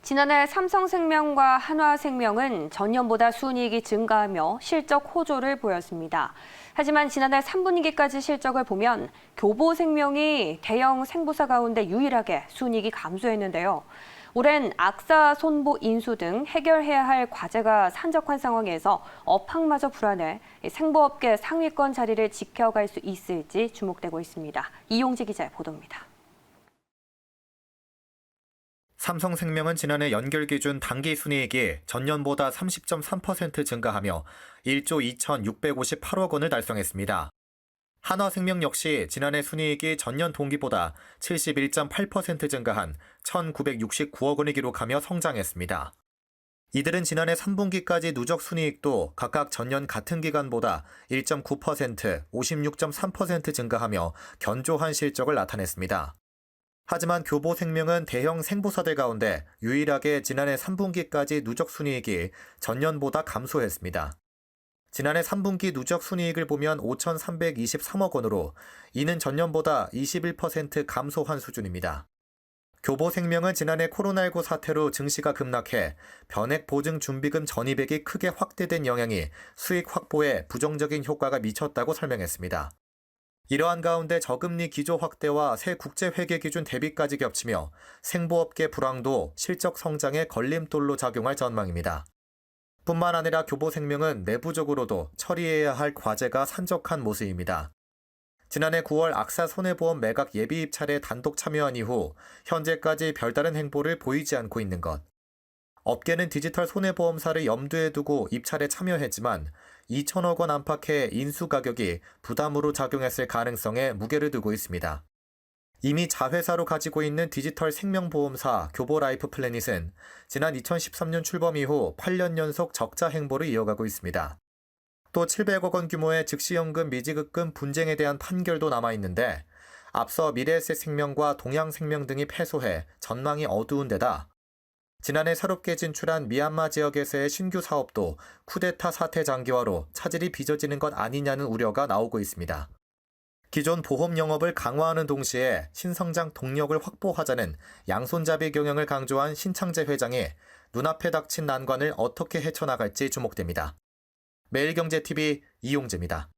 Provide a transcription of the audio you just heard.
지난해 삼성생명과 한화생명은 전년보다 순이익이 증가하며 실적 호조를 보였습니다. 하지만 지난해 3분기까지 실적을 보면 교보생명이 대형 생보사 가운데 유일하게 순이익이 감소했는데요. 올해는 악사, 손보, 인수 등 해결해야 할 과제가 산적한 상황에서 업황마저 불안해 생보업계 상위권 자리를 지켜갈 수 있을지 주목되고 있습니다. 이용재 기자의 보도입니다. 삼성생명은 지난해 연결 기준 당기 순이익이 전년보다 30.3% 증가하며 1조 2,658억 원을 달성했습니다. 한화생명 역시 지난해 순이익이 전년 동기보다 71.8% 증가한 1,969억 원을 기록하며 성장했습니다. 이들은 지난해 3분기까지 누적 순이익도 각각 전년 같은 기간보다 1.9%, 56.3% 증가하며 견조한 실적을 나타냈습니다. 하지만 교보생명은 대형 생보사들 가운데 유일하게 지난해 3분기까지 누적 순이익이 전년보다 감소했습니다. 지난해 3분기 누적 순이익을 보면 5,323억 원으로 이는 전년보다 21% 감소한 수준입니다. 교보생명은 지난해 코로나19 사태로 증시가 급락해 변액 보증 준비금 전입액이 크게 확대된 영향이 수익 확보에 부정적인 효과가 미쳤다고 설명했습니다. 이러한 가운데 저금리 기조 확대와 새 국제회계 기준 대비까지 겹치며 생보업계 불황도 실적 성장에 걸림돌로 작용할 전망입니다. 뿐만 아니라 교보생명은 내부적으로도 처리해야 할 과제가 산적한 모습입니다. 지난해 9월 악사 손해보험 매각 예비 입찰에 단독 참여한 이후 현재까지 별다른 행보를 보이지 않고 있는 것. 업계는 디지털 손해보험사를 염두에 두고 입찰에 참여했지만 2천억 원 안팎의 인수 가격이 부담으로 작용했을 가능성에 무게를 두고 있습니다. 이미 자회사로 가지고 있는 디지털 생명보험사 교보라이프 플래닛은 지난 2013년 출범 이후 8년 연속 적자 행보를 이어가고 있습니다. 또 700억 원 규모의 즉시연금 미지급금 분쟁에 대한 판결도 남아있는데 앞서 미래에셋생명과 동양생명 등이 패소해 전망이 어두운 데다 지난해 새롭게 진출한 미얀마 지역에서의 신규 사업도 쿠데타 사태 장기화로 차질이 빚어지는 것 아니냐는 우려가 나오고 있습니다. 기존 보험 영업을 강화하는 동시에 신성장 동력을 확보하자는 양손잡이 경영을 강조한 신창재 회장이 눈앞에 닥친 난관을 어떻게 헤쳐나갈지 주목됩니다. 매일경제TV 이용재입니다.